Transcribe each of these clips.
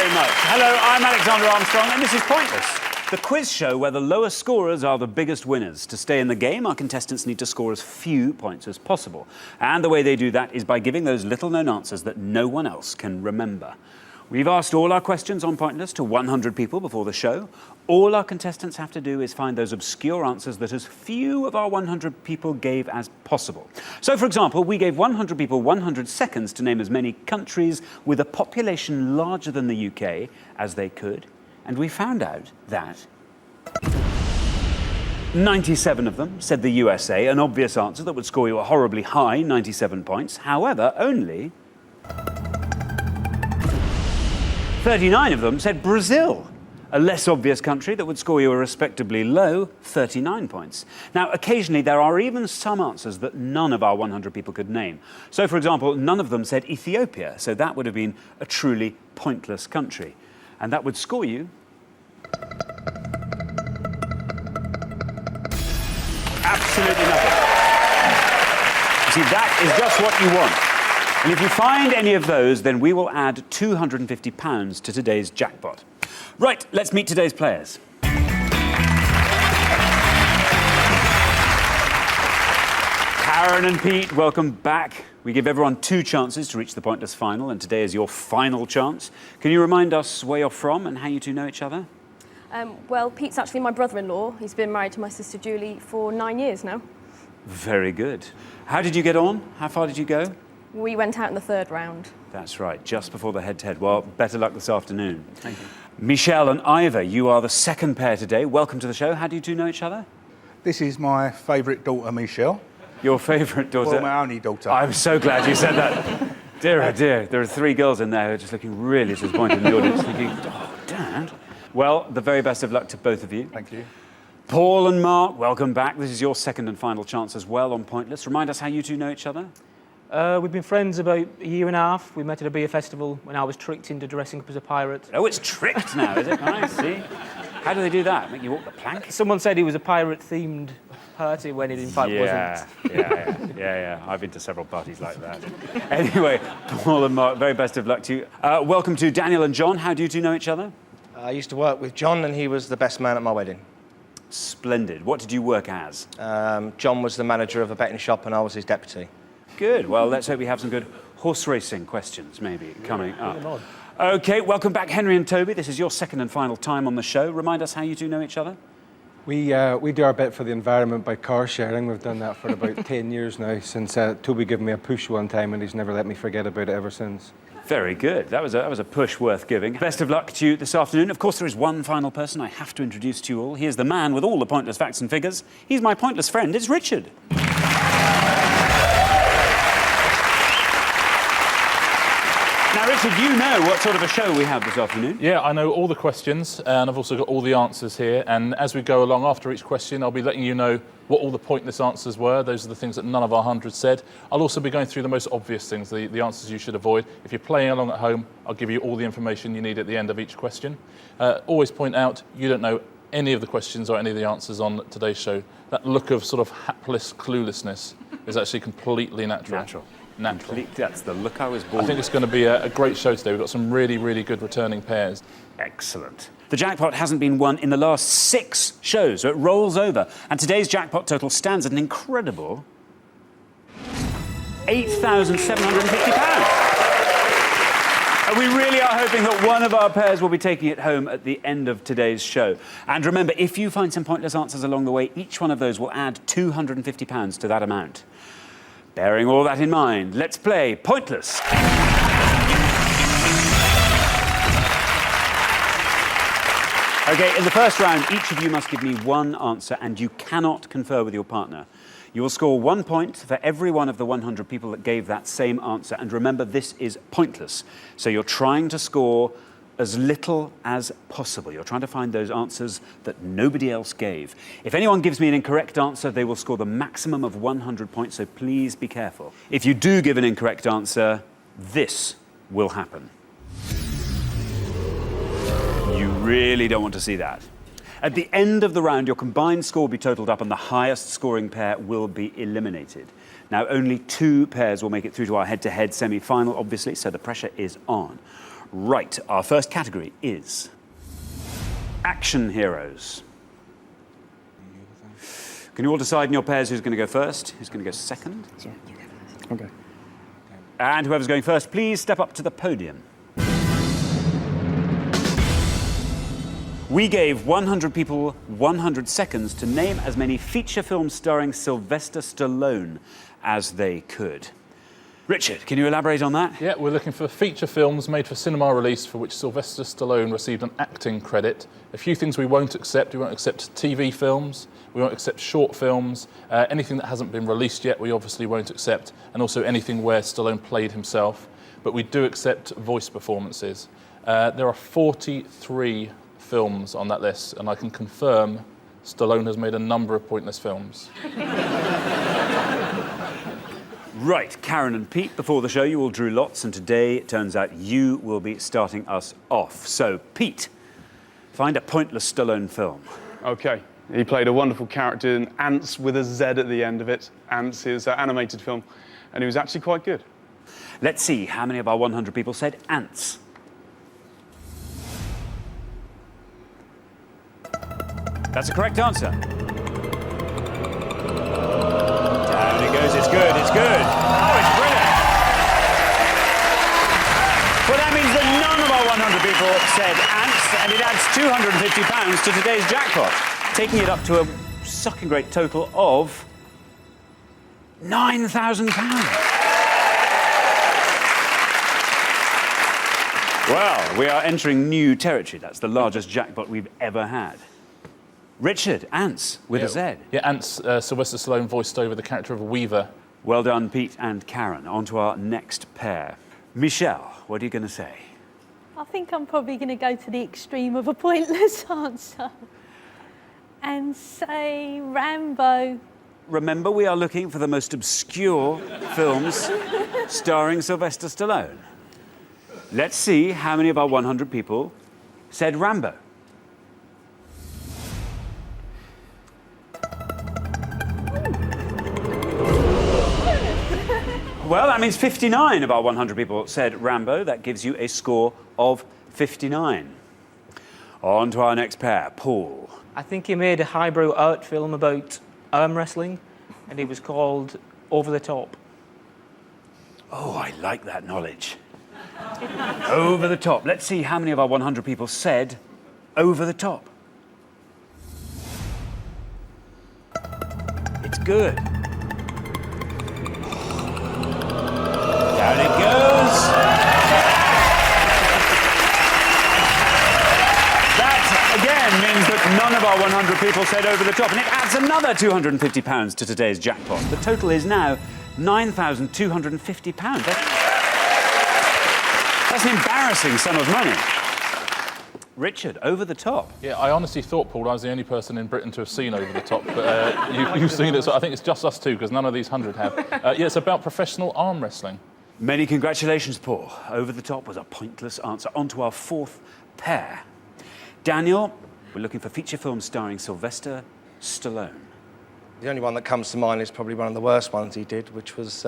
very much. Hello, I'm Alexander Armstrong, and this is Pointless, the quiz show where the lowest scorers are the biggest winners. To stay in the game, our contestants need to score as few points as possible. And the way they do that is by giving those little-known answers that no one else can remember. We've asked all our questions on Pointless to 100 people before the show. All our contestants have to do is find those obscure answers that as few of our 100 people gave as possible. So, for example, we gave 100 people 100 seconds to name as many countries with a population larger than the UK as they could. And we found out that 97 of them said the USA, an obvious answer that would score you a horribly high 97 points. However, only 39 of them said Brazil, a less obvious country that would score you a respectably low 39 points. Now, occasionally there are even some answers that none of our 100 people could name. So, for example, none of them said Ethiopia, so that would have been a truly pointless country. And that would score you absolutely nothing. You see, that is just what you want. And if you find any of those, then we will add £250 to today's jackpot. Right, let's meet today's players. Karen and Pete, welcome back. We give everyone 2 chances to reach the Pointless final, and today is your final chance. Can you remind us where you're from and how you two know each other? Well, Pete's actually my brother-in-law. He's been married to my sister Julie for 9 years now. Very good. How did you get on? How far did you go? We went out in the 3rd round. That's right, just before the head-to-head. Well, better luck this afternoon. Thank you. Michelle and Ivor, you are the second pair today. Welcome to the show. How do you two know each other? This is my favourite daughter, Michelle. Your favourite daughter? Well, my only daughter. I'm so glad you said that. Dear, oh dear, there are 3 girls in there who are just looking really disappointed in the audience, thinking, oh, Dad. Well, the very best of luck to both of you. Thank you. Paul and Mark, welcome back. This is your second and final chance as well on Pointless. Remind us how you two know each other. We've been friends about a year and a half. We met at a beer festival when I was tricked into dressing up as a pirate. Oh, it's tricked now, is it? I see. How do they do that? Make you walk the plank? Someone said he was a pirate-themed party when it in fact wasn't. Yeah. I've been to several parties like that. Anyway, Paul and Mark, very best of luck to you. Welcome to Daniel and John. How do you two know each other? I used to work with John, and he was the best man at my wedding. Splendid. What did you work as? John was the manager of a betting shop, and I was his deputy. Good. Well, let's hope we have some good horse racing questions, maybe, coming up. OK, welcome back, Henry and Toby. This is your second and final time on the show. Remind us how you two know each other. We do our bit for the environment by car sharing. We've done that for about 10 years now, since Toby gave me a push one time, and he's never let me forget about it ever since. Very good. That was a push worth giving. Best of luck to you this afternoon. Of course, there is one final person I have to introduce to you all. He is the man with all the pointless facts and figures. He's my pointless friend. It's Richard. Now, Richard, you know what sort of a show we have this afternoon. Yeah, I know all the questions, and I've also got all the answers here. And as we go along after each question, I'll be letting you know what all the pointless answers were. Those are the things that none of our 100 said. I'll also be going through the most obvious things, the answers you should avoid. If you're playing along at home, I'll give you all the information you need at the end of each question. Always point out, you don't know any of the questions or any of the answers on today's show. That look of sort of hapless cluelessness is actually completely natural. That's the look I was born I think it's going to be a great show today. We've got some really, really good returning pairs. Excellent. The jackpot hasn't been won in the last 6 shows, so it rolls over. And today's jackpot total stands at an incredible £8,750. And we really are hoping that one of our pairs will be taking it home at the end of today's show. And remember, if you find some pointless answers along the way, each one of those will add £250 to that amount. Bearing all that in mind, let's play Pointless. OK, in the first round, each of you must give me one answer, and you cannot confer with your partner. You will score 1 point for every one of the 100 people that gave that same answer. And remember, this is pointless. So you're trying to score as little as possible. You're trying to find those answers that nobody else gave. If anyone gives me an incorrect answer, they will score the maximum of 100 points, so please be careful. If you do give an incorrect answer, this will happen. You really don't want to see that. At the end of the round, your combined score will be totalled up and the highest scoring pair will be eliminated. Now, only 2 pairs will make it through to our head-to-head semi-final, obviously, so the pressure is on. Right, our first category is action heroes. Can you all decide in your pairs who's going to go first, who's going to go second? Okay. And whoever's going first, please step up to the podium. We gave 100 people 100 seconds to name as many feature films starring Sylvester Stallone as they could. Richard, can you elaborate on that? Yeah, we're looking for feature films made for cinema release for which Sylvester Stallone received an acting credit. A few things we won't accept. We won't accept TV films. We won't accept short films. Anything that hasn't been released yet, we obviously won't accept. And also anything where Stallone played himself. But we do accept voice performances. There are 43 films on that list, and I can confirm Stallone has made a number of pointless films. Right, Karen and Pete, before the show you all drew lots, and today it turns out you will be starting us off. So, Pete, find a pointless Stallone film. Okay. He played a wonderful character in Ants with a Z at the end of it. Ants is an animated film, and he was actually quite good. Let's see how many of our 100 people said Ants. That's a correct answer. Down it goes, it's good, it's good. Oh, it's brilliant. Well, that means that none of our 100 people said Ants, and it adds £250 to today's jackpot, taking it up to a sucking great total of £9,000. Well, we are entering new territory. That's the largest jackpot we've ever had. Richard, Ants with a Z. Yeah, Ants, Sylvester Stallone voiced over the character of Weaver. Well done, Pete and Karen. On to our next pair. Michelle, what are you going to say? I think I'm probably going to go to the extreme of a pointless answer and say Rambo. Remember, we are looking for the most obscure films starring Sylvester Stallone. Let's see how many of our 100 people said Rambo. Well, that means 59 of our 100 people said Rambo. That gives you a score of 59. On to our next pair. Paul. I think he made a highbrow art film about arm wrestling, and it was called Over the Top. Oh, I like that knowledge. Over the Top. Let's see how many of our 100 people said Over the Top. It's good. Down it goes. That, again, means that none of our 100 people said Over the Top, and it adds another £250 to today's jackpot. The total is now £9,250. That's an embarrassing sum of money. Richard, Over the Top. Yeah, I honestly thought, Paul, I was the only person in Britain to have seen Over the Top, but you've seen it, so I think it's just us two, because none of these 100 have. Yeah, it's about professional arm wrestling. Many congratulations, Paul. Over the Top was a pointless answer. On to our fourth pair. Daniel, we're looking for feature films starring Sylvester Stallone. The only one that comes to mind is probably one of the worst ones he did, which was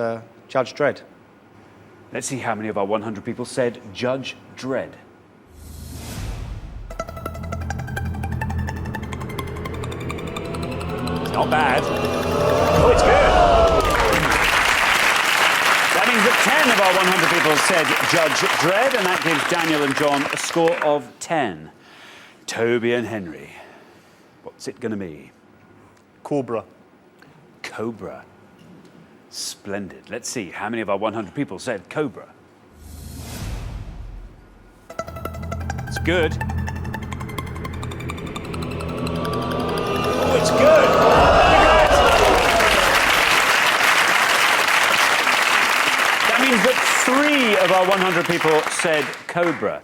Judge Dredd. Let's see how many of our 100 people said Judge Dredd. It's not bad. Oh, it's good. That means that 10 of our 100 people said Judge Dredd, and that gives Daniel and John a score of 10. Toby and Henry, what's it going to be? Cobra. Cobra. Splendid. Let's see how many of our 100 people said Cobra. It's good. Oh, it's good. That means that 3 of our 100 people said Cobra.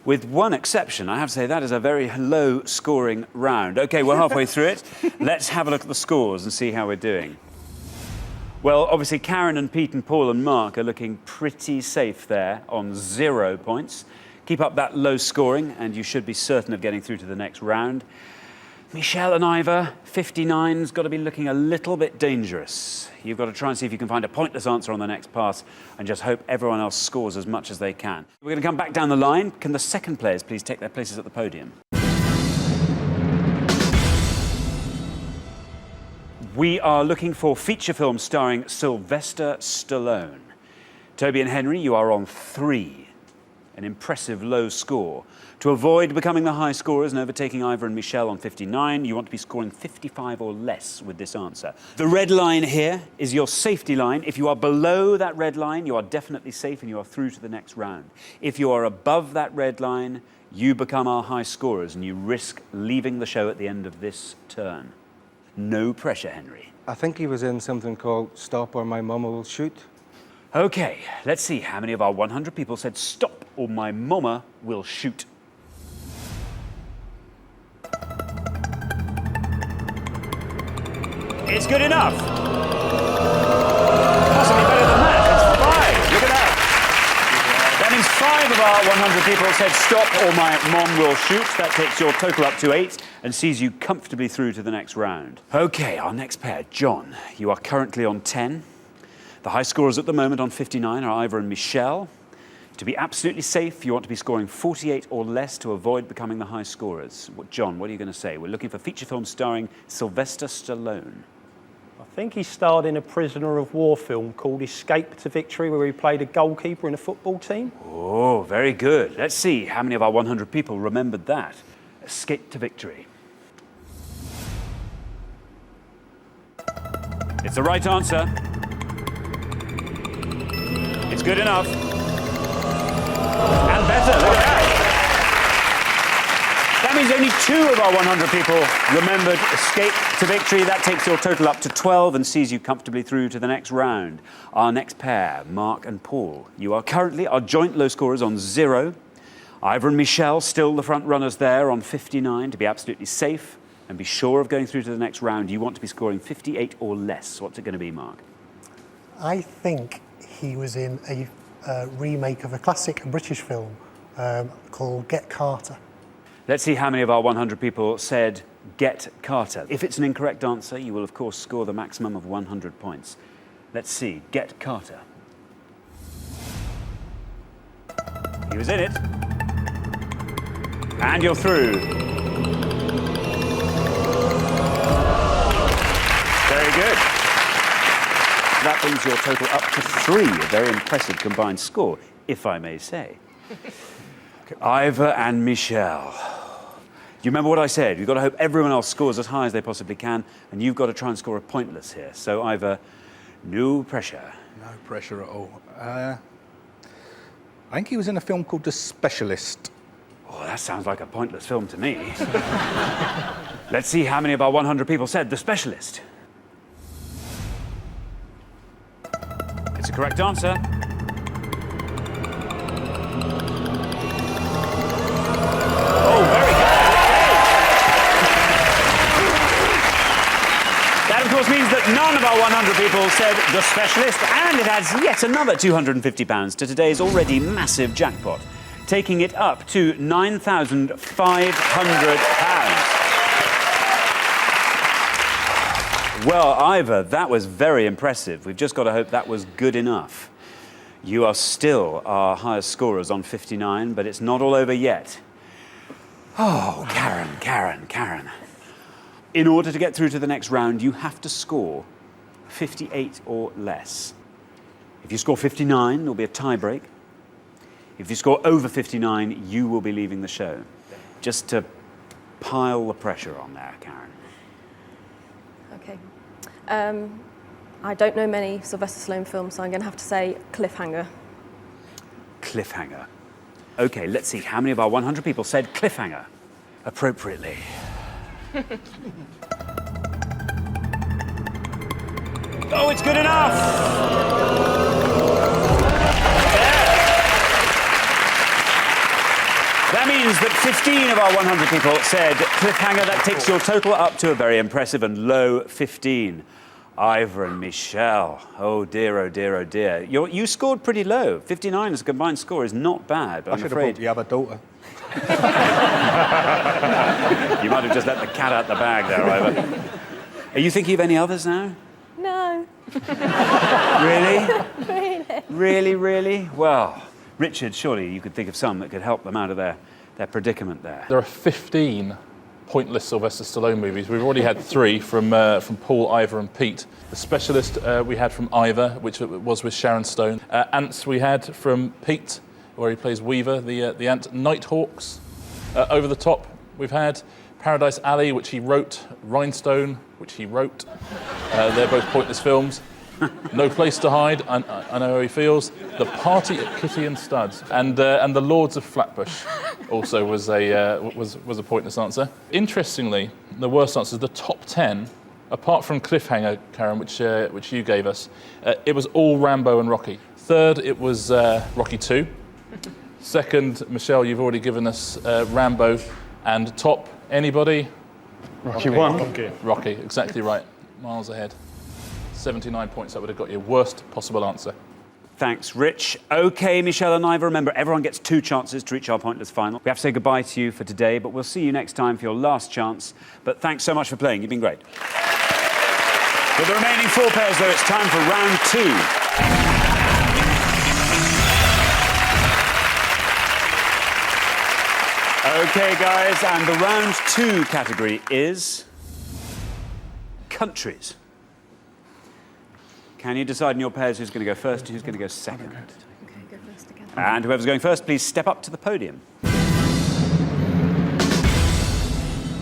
With one exception, I have to say that is a very low-scoring round. OK, we're halfway through it. Let's have a look at the scores and see how we're doing. Well, obviously, Karen and Pete and Paul and Mark are looking pretty safe there on 0 points. Keep up that low scoring, and you should be certain of getting through to the next round. Michelle and Ivor, 59's got to be looking a little bit dangerous. You've got to try and see if you can find a pointless answer on the next pass and just hope everyone else scores as much as they can. We're going to come back down the line. Can the second players please take their places at the podium? We are looking for feature films starring Sylvester Stallone. Toby and Henry, you are on 3. An impressive low score. To avoid becoming the high scorers and overtaking Ivor and Michelle on 59, you want to be scoring 55 or less with this answer. The red line here is your safety line. If you are below that red line, you are definitely safe and you are through to the next round. If you are above that red line, you become our high scorers and you risk leaving the show at the end of this turn. No pressure, Henry. I think he was in something called Stop or My Mama Will Shoot. Okay, let's see how many of our 100 people said stop or my mama will shoot. It's good enough. Possibly better than that. It's 5. Look at that. That means 5 of our 100 people said stop or my mom will shoot. That takes your total up to 8 and sees you comfortably through to the next round. Okay, our next pair. John, you are currently on 10. The high scorers at the moment on 59 are Ivor and Michelle. To be absolutely safe, you want to be scoring 48 or less to avoid becoming the high scorers. John, what are you going to say? We're looking for feature films starring Sylvester Stallone. I think he starred in a prisoner of war film called Escape to Victory, where he played a goalkeeper in a football team. Oh, very good. Let's see how many of our 100 people remembered that. Escape to Victory. It's the right answer. It's good enough. And better, look at that. That means only 2 of our 100 people remembered Escape to Victory. That takes your total up to 12 and sees you comfortably through to the next round. Our next pair, Mark and Paul. You are currently our joint low scorers on 0. Ivor and Michelle, still the front runners there on 59. To be absolutely safe and be sure of going through to the next round, you want to be scoring 58 or less. What's it going to be, Mark? I think he was in a remake of a classic British film called Get Carter. Let's see how many of our 100 people said Get Carter. If it's an incorrect answer, you will of course score the maximum of 100 points. Let's see, Get Carter. He was in it. And you're through. Very good. That brings your total up to 3, a very impressive combined score, if I may say. Ivor and Michelle. Do you remember what I said? You've got to hope everyone else scores as high as they possibly can, and you've got to try and score a pointless here. So Ivor, no pressure. No pressure at all. I think he was in a film called The Specialist. Oh, that sounds like a pointless film to me. Let's see how many of our 100 people said The Specialist. It's a correct answer. Oh, very good. That, of course, means that none of our 100 people said The Specialist, and it adds yet another £250 to today's already massive jackpot, taking it up to £9,500. Well, Ivor, that was very impressive. We've just got to hope that was good enough. You are still our highest scorers on 59, but it's not all over yet. Oh, Karen. In order to get through to the next round, you have to score 58 or less. If you score 59, there'll be a tie break. If you score over 59, you will be leaving the show. Just to pile the pressure on there, Karen. Okay. I don't know many Sylvester Stallone films, so I'm going to have to say Cliffhanger. Cliffhanger. Okay, let's see how many of our 100 people said Cliffhanger appropriately. Oh, it's good enough! That means that 15 of our 100 people said Cliffhanger. That takes your total up to a very impressive and low 15. Ivor and Michelle. Oh dear, oh dear, oh dear. You scored pretty low. 59 as a combined score is not bad, but I I'm should have afraid brought the other daughter. You might have just let the cat out the bag there, Ivor. Are you thinking of any others now? No. Really? Really? Really? Well, Richard, surely you could think of some that could help them out of their predicament there. There are 15 pointless Sylvester Stallone movies. We've already had 3 from Paul, Ivor and Pete. The Specialist we had from Ivor, which was with Sharon Stone. Ants we had from Pete, where he plays Weaver, the ant. Nighthawks. Over the Top we've had Paradise Alley, which he wrote. Rhinestone, which he wrote. They're both pointless films. No Place to Hide, I know how he feels. The Party at Kitty and Studs, and The Lords of Flatbush also was a pointless answer. Interestingly, the worst answers, the top 10, apart from Cliffhanger, Karen, which you gave us, it was all Rambo and Rocky. Third, it was Rocky 2. Second, Michelle, you've already given us Rambo, and top, anybody? Rocky 1. Rocky, exactly right. Miles ahead. 79 points, that would have got you. Worst possible answer. Thanks, Rich. OK, Michelle and Ivor, remember, everyone gets 2 chances to reach our pointless final. We have to say goodbye to you for today, but we'll see you next time for your last chance. But thanks so much for playing. You've been great. With the remaining 4 pairs, though, it's time for round 2. OK, guys, and the round 2 category is countries. Can you decide in your pairs who's going to go first and who's going to go second? Okay, go first again. And whoever's going first, please step up to the podium.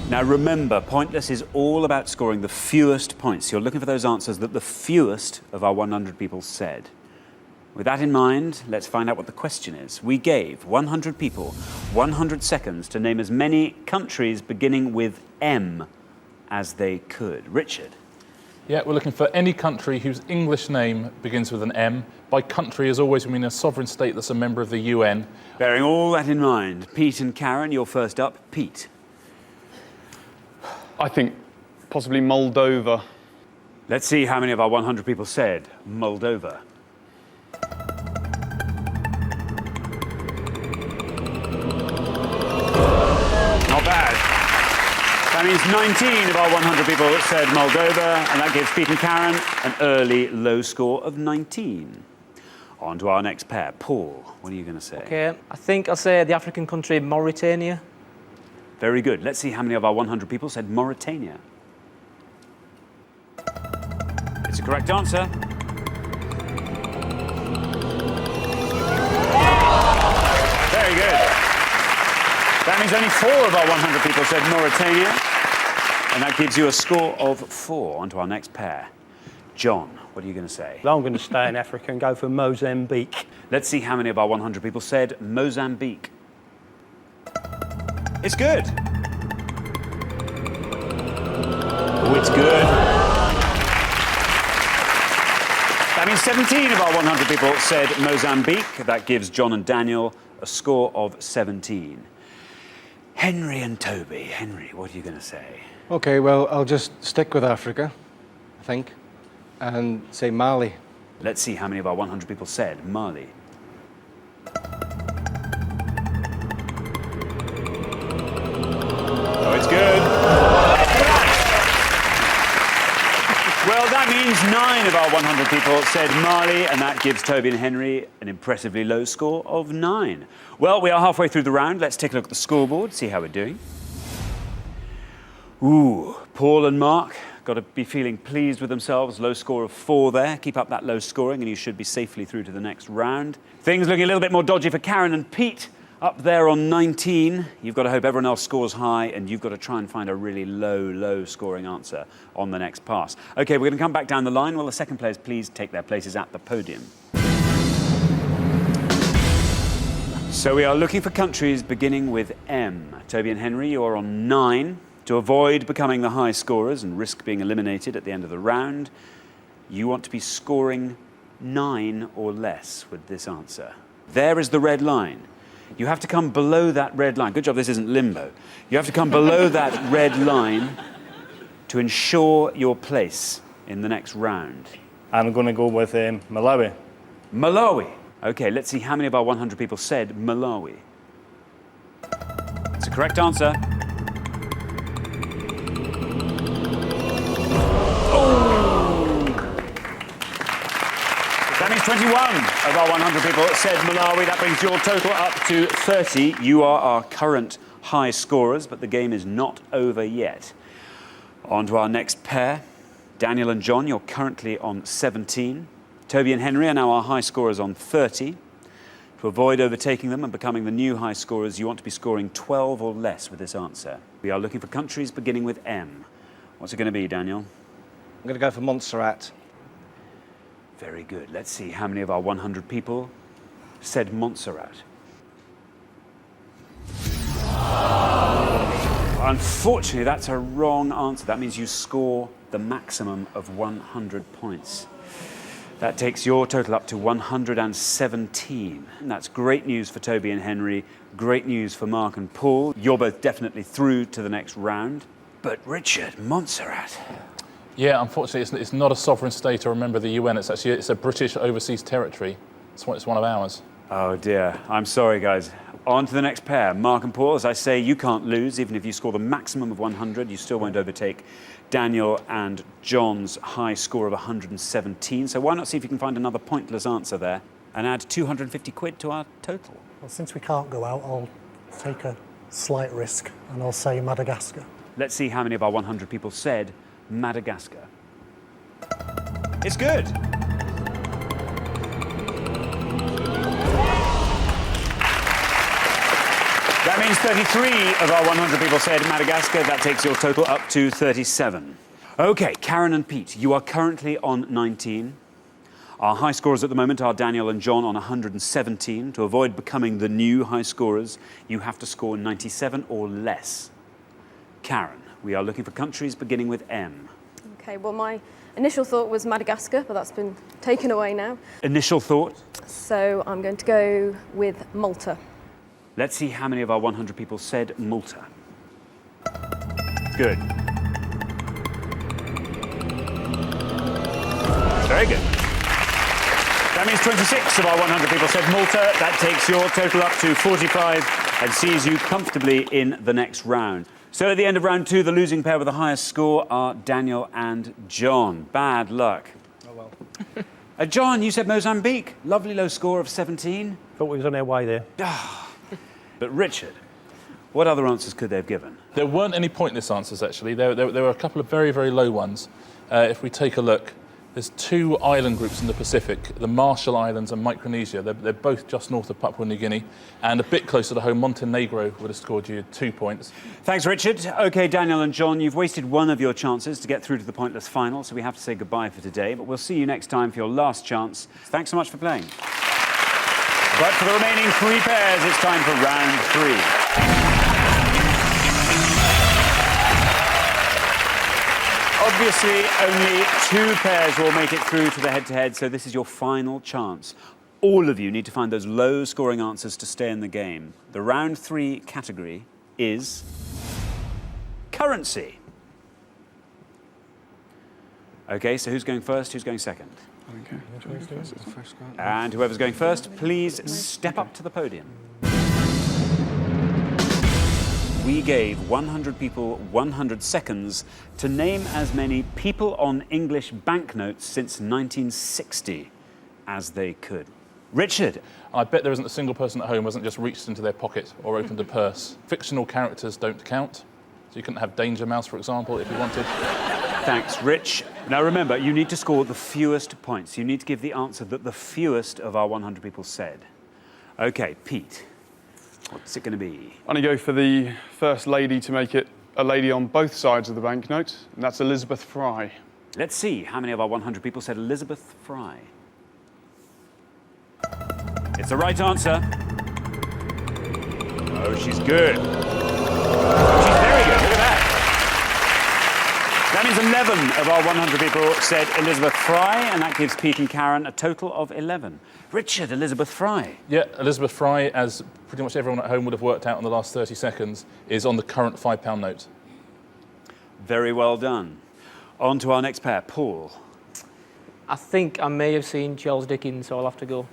Now remember, Pointless is all about scoring the fewest points. You're looking for those answers that the fewest of our 100 people said. With that in mind, let's find out what the question is. We gave 100 people 100 seconds to name as many countries beginning with M as they could. Richard. Yeah, we're looking for any country whose English name begins with an M. By country, as always, we mean a sovereign state that's a member of the UN. Bearing all that in mind, Pete and Karen, you're first up. Pete. I think possibly Moldova. Let's see how many of our 100 people said Moldova. Not bad. That means 19 of our 100 people said Moldova, and that gives Pete and Karen an early low score of 19. On to our next pair. Paul, what are you going to say? Okay, I think I'll say the African country Mauritania. Very good. Let's see how many of our 100 people said Mauritania. It's a correct answer. Very good. That means only 4 of our 100 people said Mauritania. And that gives you a score of 4. On to our next pair. John, what are you going to say? I'm going to stay in Africa and go for Mozambique. Let's see how many of our 100 people said Mozambique. It's good. Oh, it's good. That means 17 of our 100 people said Mozambique. That gives John and Daniel a score of 17. Henry and Toby. Henry, what are you going to say? OK, well, I'll just stick with Africa, I think, and say Mali. Let's see how many of our 100 people said Mali. Oh, it's good. Well, that means 9 of our 100 people said Mali, and that gives Toby and Henry an impressively low score of 9. Well, we are halfway through the round. Let's take a look at the scoreboard, see how we're doing. Ooh, Paul and Mark got to be feeling pleased with themselves. Low score of 4 there. Keep up that low scoring and you should be safely through to the next round. Things looking a little bit more dodgy for Karen and Pete. Up there on 19. You've got to hope everyone else scores high and you've got to try and find a really low scoring answer on the next pass. OK, we're going to come back down the line. Will the second players please take their places at the podium? So we are looking for countries beginning with M. Toby and Henry, you are on 9. To avoid becoming the high scorers and risk being eliminated at the end of the round, you want to be scoring 9 or less with this answer. There is the red line. You have to come below that red line. Good job this isn't limbo. You have to come below that red line to ensure your place in the next round. I'm going to go with Malawi. Malawi. OK, let's see how many of our 100 people said Malawi. correct answer. That means 21 of our 100 people said Malawi. That brings your total up to 30. You are our current high scorers, but the game is not over yet. On to our next pair. Daniel and John, you're currently on 17. Toby and Henry are now our high scorers on 30. To avoid overtaking them and becoming the new high scorers, you want to be scoring 12 or less with this answer. We are looking for countries beginning with M. What's it going to be, Daniel? I'm going to go for Montserrat. Very good. Let's see how many of our 100 people said Montserrat. Unfortunately, that's a wrong answer. That means you score the maximum of 100 points. That takes your total up to 117. And that's great news for Toby and Henry, great news for Mark and Paul. You're both definitely through to the next round. But Richard, Montserrat. Yeah, unfortunately, it's not a sovereign state or a member of the UN. It's a British overseas territory. It's one of ours. Oh dear, I'm sorry guys. On to the next pair. Mark and Paul, as I say, you can't lose. Even if you score the maximum of 100, you still won't overtake Daniel and John's high score of 117. So why not see if you can find another pointless answer there and add 250 quid to our total? Well, since we can't go out, I'll take a slight risk and I'll say Madagascar. Let's see how many of our 100 people said Madagascar. It's good. That means 33 of our 100 people said Madagascar. That takes your total up to 37. Okay, Karen and Pete, you are currently on 19. Our high scorers at the moment are Daniel and John on 117. To avoid becoming the new high scorers, you have to score 97 or less. Karen, we are looking for countries beginning with M. Okay, well, my initial thought was Madagascar, but that's been taken away now. Initial thought? So I'm going to go with Malta. Let's see how many of our 100 people said Malta. Good. Very good. That means 26 of our 100 people said Malta. That takes your total up to 45 and sees you comfortably in the next round. So at the end of round 2, the losing pair with the highest score are Daniel and John. Bad luck. Oh, well. John, you said Mozambique. Lovely low score of 17. Thought we was on our way there. But Richard, what other answers could they have given? There weren't any pointless answers, actually. There were a couple of very, very low ones. If we take a look, there's 2 island groups in the Pacific, the Marshall Islands and Micronesia. They're both just north of Papua New Guinea. And a bit closer to home, Montenegro would have scored you 2 points. Thanks, Richard. OK, Daniel and John, you've wasted one of your chances to get through to the pointless final, so we have to say goodbye for today. But we'll see you next time for your last chance. Thanks so much for playing. But for the remaining 3 pairs, it's time for round 3. Obviously, only 2 pairs will make it through to the head-to-head, so this is your final chance. All of you need to find those low-scoring answers to stay in the game. The round 3 category is currency. OK, so who's going first, who's going second? Okay. And whoever's going first, please step up to the podium. We gave 100 people 100 seconds to name as many people on English banknotes since 1960 as they could. Richard. I bet there isn't a single person at home who hasn't just reached into their pocket or opened a purse. Fictional characters don't count. So you couldn't have Danger Mouse, for example, if you wanted. Thanks, Rich. Now remember, you need to score the fewest points. You need to give the answer that the fewest of our 100 people said. OK, Pete, what's it going to be? I'm going to go for the first lady to make it a lady on both sides of the banknote, and that's Elizabeth Fry. Let's see how many of our 100 people said Elizabeth Fry. It's the right answer. Oh, she's good. She's very good. Look at that. That means 11 of our 100 people said Elizabeth Fry, and that gives Pete and Karen a total of 11. Richard, Elizabeth Fry. Yeah, Elizabeth Fry, as pretty much everyone at home would have worked out in the last 30 seconds, is on the current £5 note. Very well done. On to our next pair. Paul. I think I may have seen Charles Dickens, so I'll have to go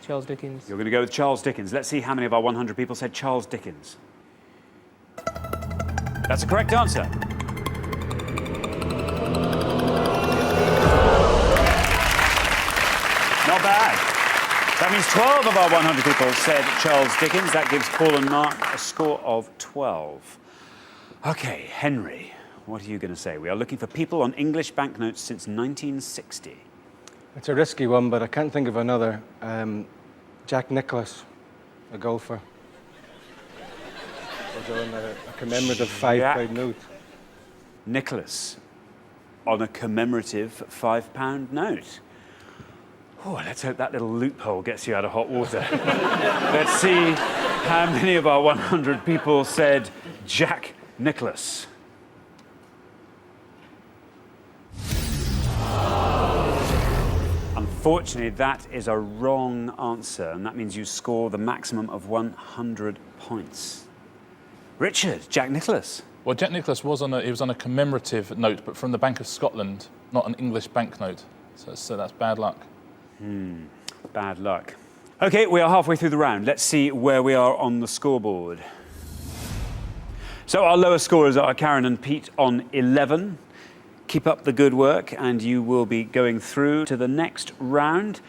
Charles Dickens. You're going to go with Charles Dickens. Let's see how many of our 100 people said Charles Dickens. That's a correct answer. Not bad. That means 12 of our 100 people said Charles Dickens. That gives Paul and Mark a score of 12. OK, Henry, what are you going to say? We are looking for people on English banknotes since 1960. It's a risky one, but I can't think of another. Jack Nicklaus, a golfer. Was on a commemorative £5 note. Nicholas on a commemorative £5 note. Oh, let's hope that little loophole gets you out of hot water. Let's see how many of our 100 people said Jack Nicklaus. Unfortunately, that is a wrong answer, and that means you score the maximum of 100 points. Richard, Jack Nicklaus. Well, Jack Nicklaus was on a commemorative note, but from the Bank of Scotland, not an English banknote. So that's bad luck. Bad luck. OK, we are halfway through the round. Let's see where we are on the scoreboard. So our lowest scorers are Karen and Pete on 11. Keep up the good work, and you will be going through to the next round.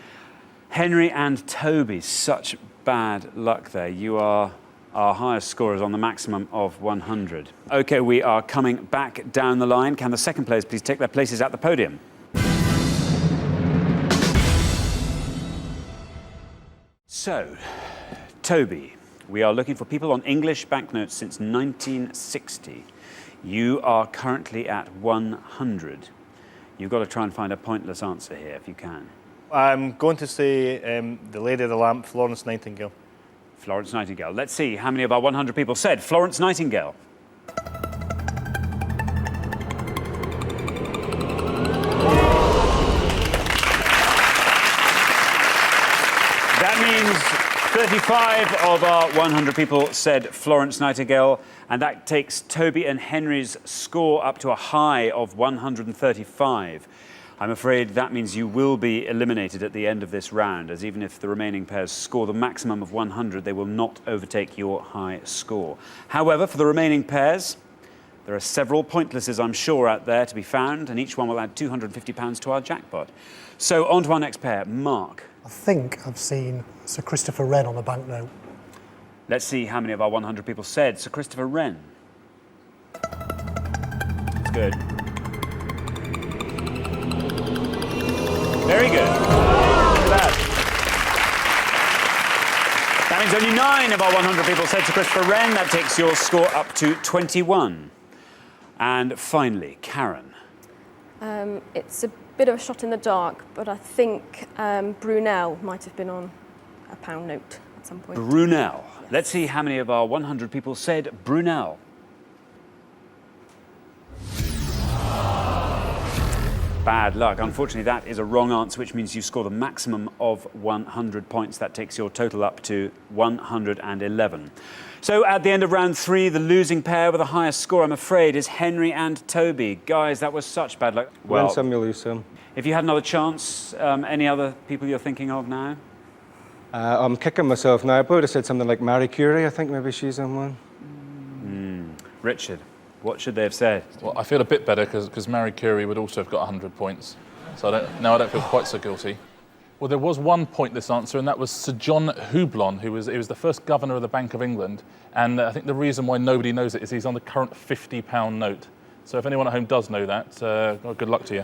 Henry and Toby, such bad luck there. You are our highest scorers on the maximum of 100. OK, we are coming back down the line. Can the second players please take their places at the podium? So, Toby, we are looking for people on English banknotes since 1960. You are currently at 100. You've got to try and find a pointless answer here if you can. I'm going to say the Lady of the Lamp, Florence Nightingale. Florence Nightingale. Let's see how many of our 100 people said Florence Nightingale. That means 35 of our 100 people said Florence Nightingale, and that takes Toby and Henry's score up to a high of 135. I'm afraid that means you will be eliminated at the end of this round, as even if the remaining pairs score the maximum of 100, they will not overtake your high score. However, for the remaining pairs, there are several pointlesses, I'm sure, out there to be found, and each one will add £250 to our jackpot. So on to our next pair. Mark. I think I've seen Sir Christopher Wren on a banknote. Let's see how many of our 100 people said Sir Christopher Wren. That's good. Very good. Look at that. That means only 9 of our 100 people said Sir Christopher Wren. That takes your score up to 21. And finally, Karen. It's a bit of a shot in the dark, but I think Brunel might have been on a pound note at some point. Brunel. Yes. Let's see how many of our 100 people said Brunel. Bad luck. Unfortunately, that is a wrong answer, which means you score the maximum of 100 points. That takes your total up to 111. So at the end of round 3, the losing pair with the highest score, I'm afraid, is Henry and Toby. Guys, that was such bad luck. Win some, you lose some. If you had another chance, any other people you're thinking of now? I'm kicking myself now. I would have said something like Marie Curie. I think maybe she's on one. Richard, what should they have said? Well, I feel a bit better because Marie Curie would also have got 100 points. So I don't feel quite so guilty. Well, there was one pointless answer, and that was Sir John Houblon, who was the first governor of the Bank of England. And I think the reason why nobody knows it is he's on the current £50 note. So if anyone at home does know that, well, good luck to you.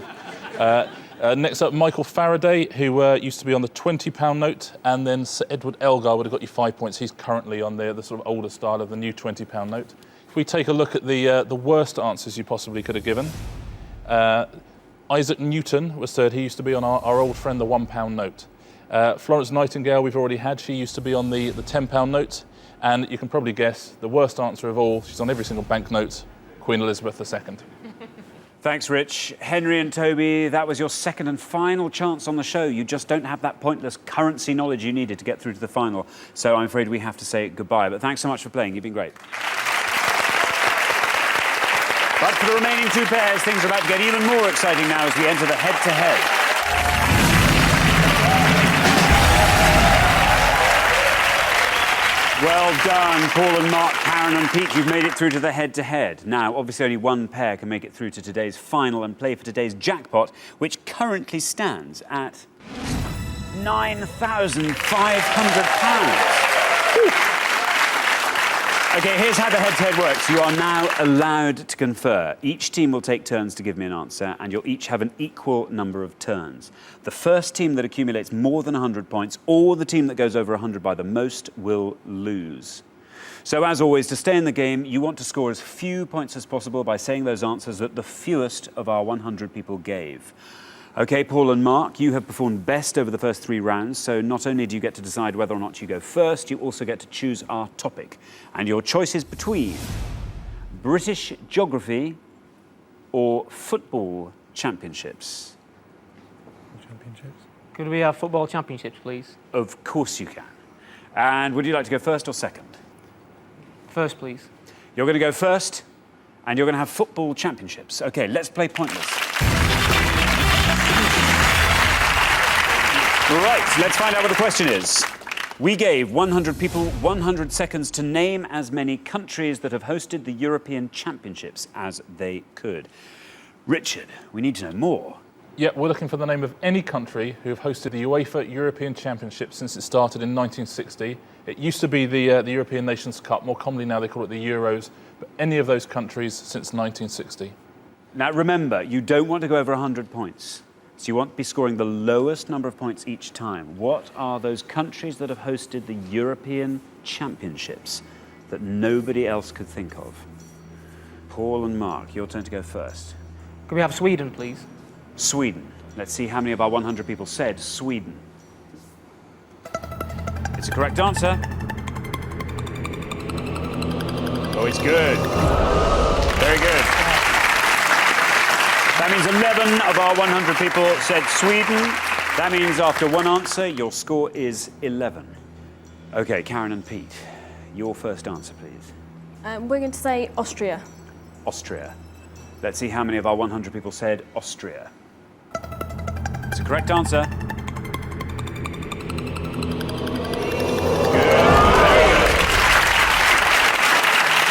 Next up, Michael Faraday, who used to be on the £20 note, and then Sir Edward Elgar would have got you 5 points. He's currently on the sort of older style of the new £20 note. If we take a look at the worst answers you possibly could have given, Isaac Newton was third. He used to be on our old friend, the £1 note. Florence Nightingale, we've already had. She used to be on the £10 note. And you can probably guess the worst answer of all, she's on every single banknote, Queen Elizabeth II. Thanks, Rich. Henry and Toby, that was your second and final chance on the show. You just don't have that pointless currency knowledge you needed to get through to the final. So I'm afraid we have to say goodbye. But thanks so much for playing. You've been great. But for the remaining 2 pairs, things are about to get even more exciting now as we enter the head-to-head. Well done, Paul and Mark, Karen and Pete. You've made it through to the head-to-head. Now, obviously, only one pair can make it through to today's final and play for today's jackpot, which currently stands at £9,500. OK, here's how the head-to-head works. You are now allowed to confer. Each team will take turns to give me an answer, and you'll each have an equal number of turns. The first team that accumulates more than 100 points, or the team that goes over 100 by the most, will lose. So, as always, to stay in the game, you want to score as few points as possible by saying those answers that the fewest of our 100 people gave. OK, Paul and Mark, you have performed best over the first 3 rounds, so not only do you get to decide whether or not you go first, you also get to choose our topic. And your choice is between British geography or football championships. Could we have football championships, please? Of course you can. And would you like to go first or second? First, please. You're going to go first, and you're going to have football championships. OK, let's play Pointless. Right, let's find out what the question is. We gave 100 people 100 seconds to name as many countries that have hosted the European Championships as they could. Richard, we need to know more. Yeah, we're looking for the name of any country who have hosted the UEFA European Championship since it started in 1960. It used to be the European Nations Cup. More commonly now they call it the Euros. But any of those countries since 1960. Now, remember, you don't want to go over 100 points. So you want to be scoring the lowest number of points each time. What are those countries that have hosted the European Championships that nobody else could think of? Paul and Mark, your turn to go first. Could we have Sweden, please? Sweden. Let's see how many of our 100 people said Sweden. It's a correct answer. Oh, it's good. Very good. That means 11 of our 100 people said Sweden. That means after one answer, your score is 11. OK, Karen and Pete, your first answer, please. We're going to say Austria. Austria. Let's see how many of our 100 people said Austria. It's a correct answer. Good.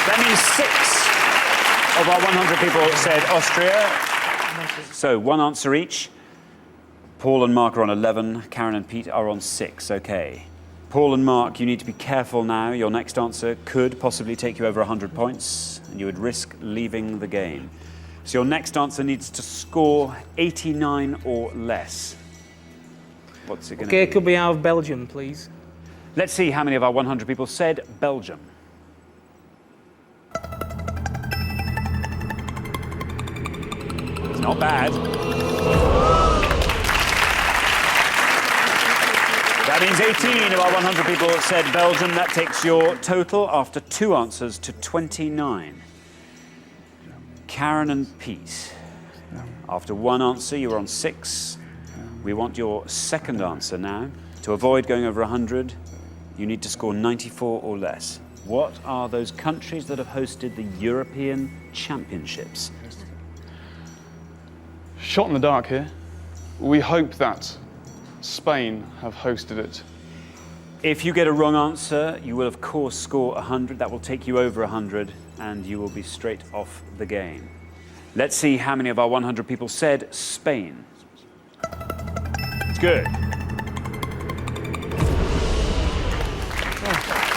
That means 6 of our 100 people said Austria. So, one answer each. Paul and Mark are on 11. Karen and Pete are on 6. OK. Paul and Mark, you need to be careful now. Your next answer could possibly take you over 100 points, and you would risk leaving the game. So your next answer needs to score 89 or less. What's it going to be? OK, could we have Belgium, please? Let's see how many of our 100 people said Belgium. It's not bad. That means 18 of our 100 people said Belgium. That takes your total after 2 answers to 29. Karen and Pete, after 1 answer, you were on 6. We want your second answer now. To avoid going over 100, you need to score 94 or less. What are those countries that have hosted the European Championships? Shot in the dark here. We hope that Spain have hosted it. If you get a wrong answer, you will of course score 100. That will take you over 100, and you will be straight off the game. Let's see how many of our 100 people said Spain. It's good.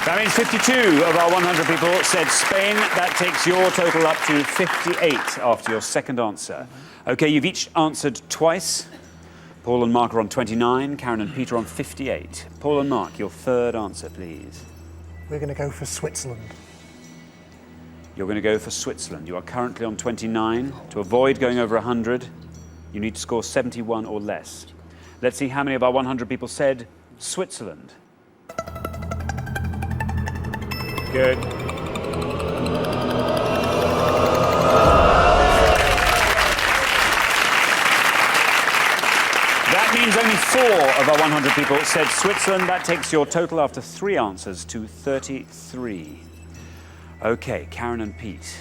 That means 52 of our 100 people said Spain. That takes your total up to 58 after your second answer. OK, you've each answered twice. Paul and Mark are on 29. Karen and Peter on 58. Paul and Mark, your third answer, please. We're going to go for Switzerland. You're going to go for Switzerland. You are currently on 29. To avoid going over 100, you need to score 71 or less. Let's see how many of our 100 people said Switzerland. Good. That means only 4 of our 100 people said Switzerland. That takes your total after 3 answers to 33. OK, Karen and Pete,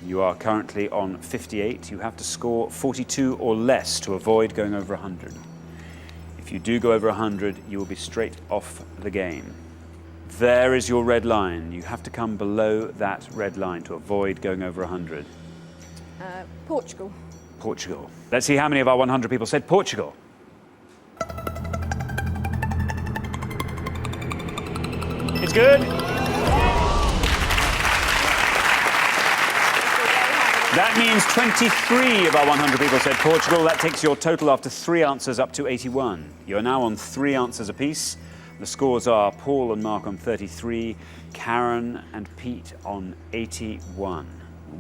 you are currently on 58. You have to score 42 or less to avoid going over 100. If you do go over 100, you will be straight off the game. There is your red line. You have to come below that red line to avoid going over 100. Portugal. Portugal. Let's see how many of our 100 people said Portugal. It's good. That means 23 of our 100 people said Portugal. That takes your total after 3 answers up to 81. You are now on 3 answers apiece. The scores are Paul and Mark on 33, Karen and Pete on 81.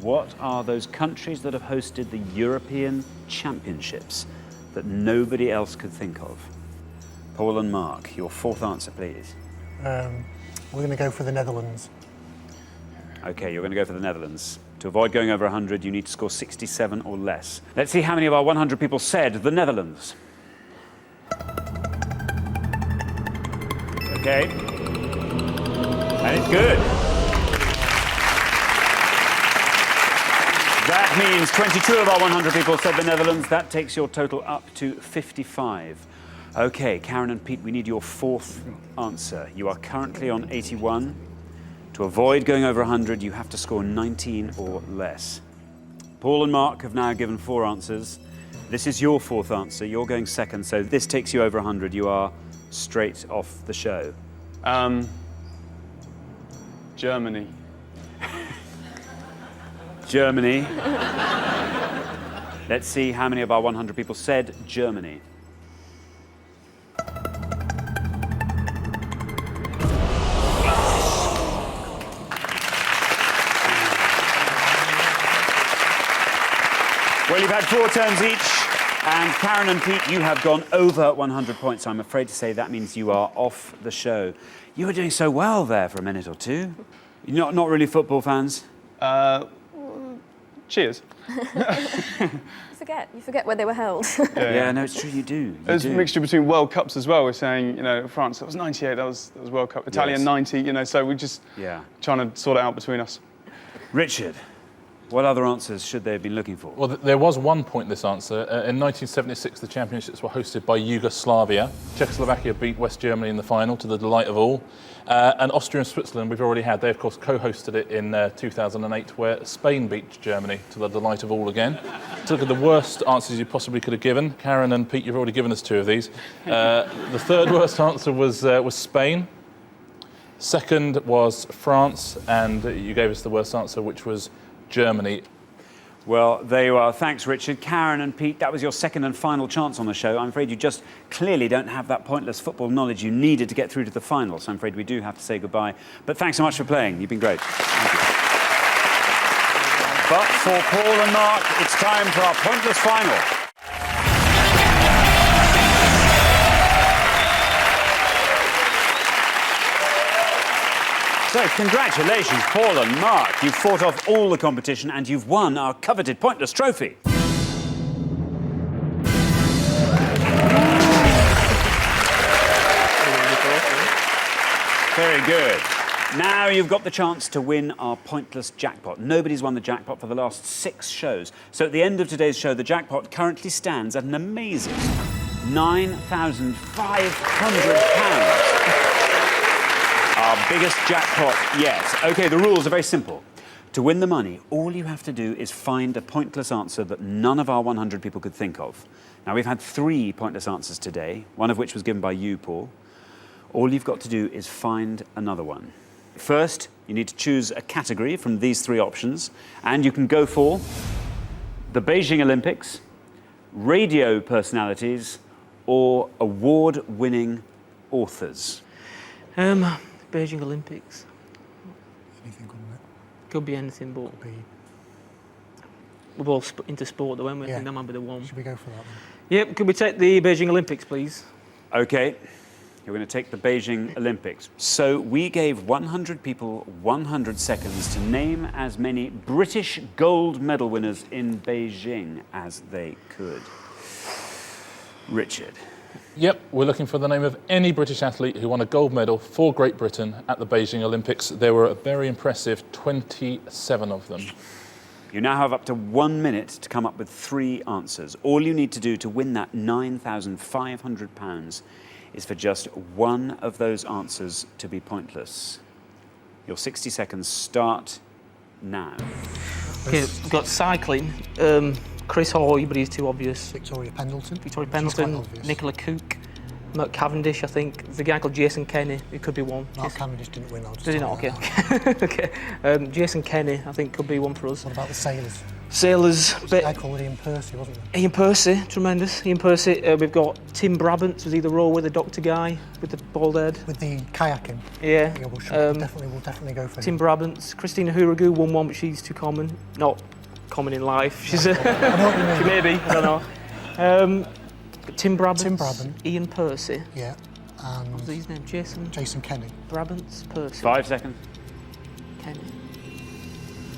What are those countries that have hosted the European Championships that nobody else could think of? Paul and Mark, your 4th answer, please. We're going to go for the Netherlands. OK, you're going to go for the Netherlands. To avoid going over 100, you need to score 67 or less. Let's see how many of our 100 people said the Netherlands. OK. And it's good. That means 22 of our 100 people said the Netherlands. That takes your total up to 55. OK, Karen and Pete, we need your 4th answer. You are currently on 81. To avoid going over 100, you have to score 19 or less. Paul and Mark have now given 4 answers. This is your 4th answer. You're going second, so this takes you over 100. You are straight off the show. Germany. Germany. Let's see how many of our 100 people said Germany. Well, you've had 4 turns each, and Karen and Pete, you have gone over 100 points. I'm afraid to say that means you are off the show. You were doing so well there for a minute or two. You're not really football fans? Cheers. You forget where they were held. Yeah, no, it's true, you do. There's a mixture between World Cups as well. We're saying, you know, France, that was 98, that was World Cup. Italian, Yes. 90, you know, so we're just trying to sort it out between us. Richard, what other answers should they have been looking for? Well, there was one pointless answer. In 1976, the championships were hosted by Yugoslavia. Czechoslovakia beat West Germany in the final, to the delight of all. And Austria and Switzerland, we've already had. They, of course, co-hosted it in 2008, where Spain beat Germany, to the delight of all again. To look at the worst answers you possibly could have given. Karen and Pete, you've already given us 2 of these. The 3rd worst answer was Spain. 2nd was France, and you gave us the worst answer, which was Germany. Well, there you are. Thanks, Richard. Karen and Pete, that was your 2nd and final chance on the show. I'm afraid you just clearly don't have that pointless football knowledge you needed to get through to the final, so I'm afraid we do have to say goodbye. But thanks so much for playing. You've been great. Thank you. But for Paul and Mark, it's time for our pointless final. So, congratulations, Paul and Mark. You've fought off all the competition and you've won our coveted Pointless Trophy. Very good. Now you've got the chance to win our Pointless Jackpot. Nobody's won the jackpot for the last 6 shows. So at the end of today's show, the jackpot currently stands at an amazing £9,500. Our biggest jackpot yet. OK, the rules are very simple. To win the money, all you have to do is find a pointless answer that none of our 100 people could think of. Now, we've had 3 pointless answers today, one of which was given by you, Paul. All you've got to do is find another one. First, you need to choose a category from these 3 options, and you can go for the Beijing Olympics, radio personalities, or award-winning authors. Beijing Olympics. Anything, couldn't it? Could be anything, but Could be. we're all into sport, though, aren't we? I Yeah. think that might be the one. Should we go for that one? Yep, could we take the Beijing Olympics, please? OK, you're going to take the Beijing Olympics. So we gave 100 people 100 seconds to name as many British gold medal winners in Beijing as they could. Richard. Yep, we're looking for the name of any British athlete who won a gold medal for Great Britain at the Beijing Olympics. There were a very impressive 27 of them. You now have up to 1 minute to come up with 3 answers. All you need to do to win that £9,500 is for just one of those answers to be pointless. Your 60 seconds start now. Okay, we've got cycling. Chris Hoy, but he's too obvious. Victoria Pendleton. Victoria She's quite Pendleton, obvious. Nicola Cook, Mark Cavendish, I think. There's a guy called Jason Kenny, who could be one. Mark Cavendish didn't win. I'll just Did he tell not? you Okay. that. Okay. Jason Kenny, I think, could be one for us. What about the sailors? Sailors, There's a guy called Ian Percy, wasn't there? Ian Percy, tremendous. Ian Percy. We've got Tim Brabant, who's either row with the doctor guy with the bald head. With the kayaking. Yeah. Yeah, we'll definitely go for Tim him. Brabant. Christina Huragu won one, but she's too common. Not common in life. She's I know what you mean. she may be. I don't know. Tim Brabant. Tim Brabant. Ian Percy. Yeah. And What's his name? Jason Kenny. Brabant's Percy. 5 seconds. Kenny.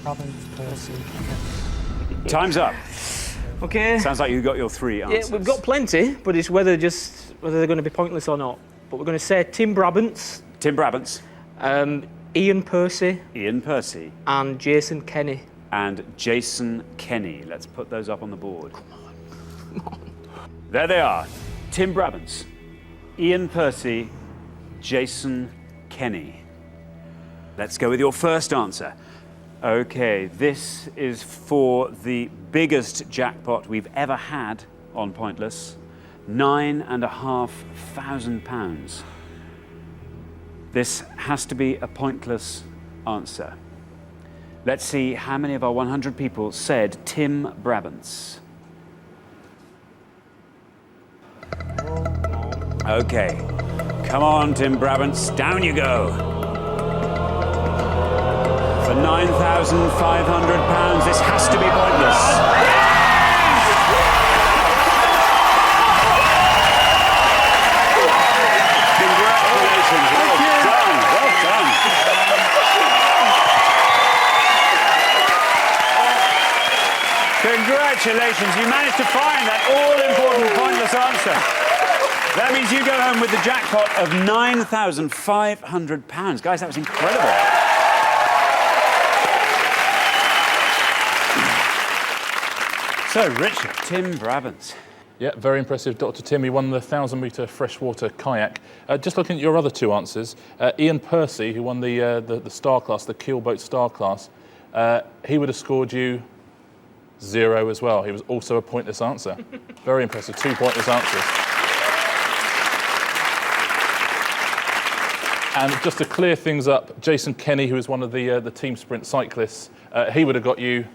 Brabant, Percy, Kenny. Time's up. Okay. Sounds like you got your 3 answers. Yeah, we've got plenty, but it's whether they're going to be pointless or not. But we're going to say Tim Brabant's, Tim Brabant's, Ian Percy, Ian Percy, and Jason Kenny. and Jason Kenny. Let's put those up on the board. There they are. Tim Brabant's, Ian Percy, Jason Kenny. Let's go with your first answer. Okay, this is for the biggest jackpot we've ever had on Pointless, £9,500. This has to be a pointless answer. Let's see how many of our 100 people said Tim Brabant's. Okay, come on, Tim Brabant's, down you go. For £9,500, this has to be pointless. Congratulations, well done, well done. Congratulations, you managed to find that all-important pointless answer. That means you go home with the jackpot of £9,500. Guys, that was incredible. So, Richard, Tim Brabant. Yeah, very impressive. Dr. Tim, he won the 1,000-metre freshwater kayak. Just looking at your other 2 answers, Ian Percy, who won the star class, the keelboat star class, he would have scored you 0 as well. He was also a pointless answer. Very impressive, 2 pointless answers. And just to clear things up, Jason Kenny, who is one of the team sprint cyclists, he would have got you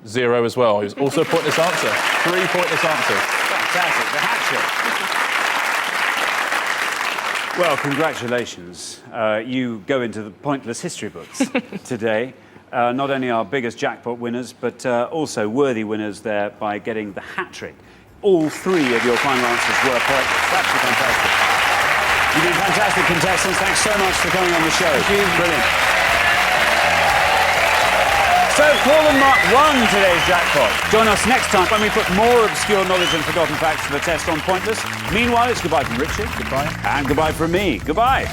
0 as well. He was also a pointless answer. 3 pointless answers. Fantastic, the hat trick. Well, congratulations. You go into the pointless history books today. Not only our biggest jackpot winners, but also worthy winners there by getting the hat trick. All 3 of your final answers were pointless. That's fantastic. You've been fantastic contestants. Thanks so much for coming on the show. Thank you. Brilliant. So, Paul and Mark won today's jackpot. Join us next time when we put more obscure knowledge and forgotten facts to the test on Pointless. Meanwhile, it's goodbye from Richard. Goodbye. And goodbye from me. Goodbye.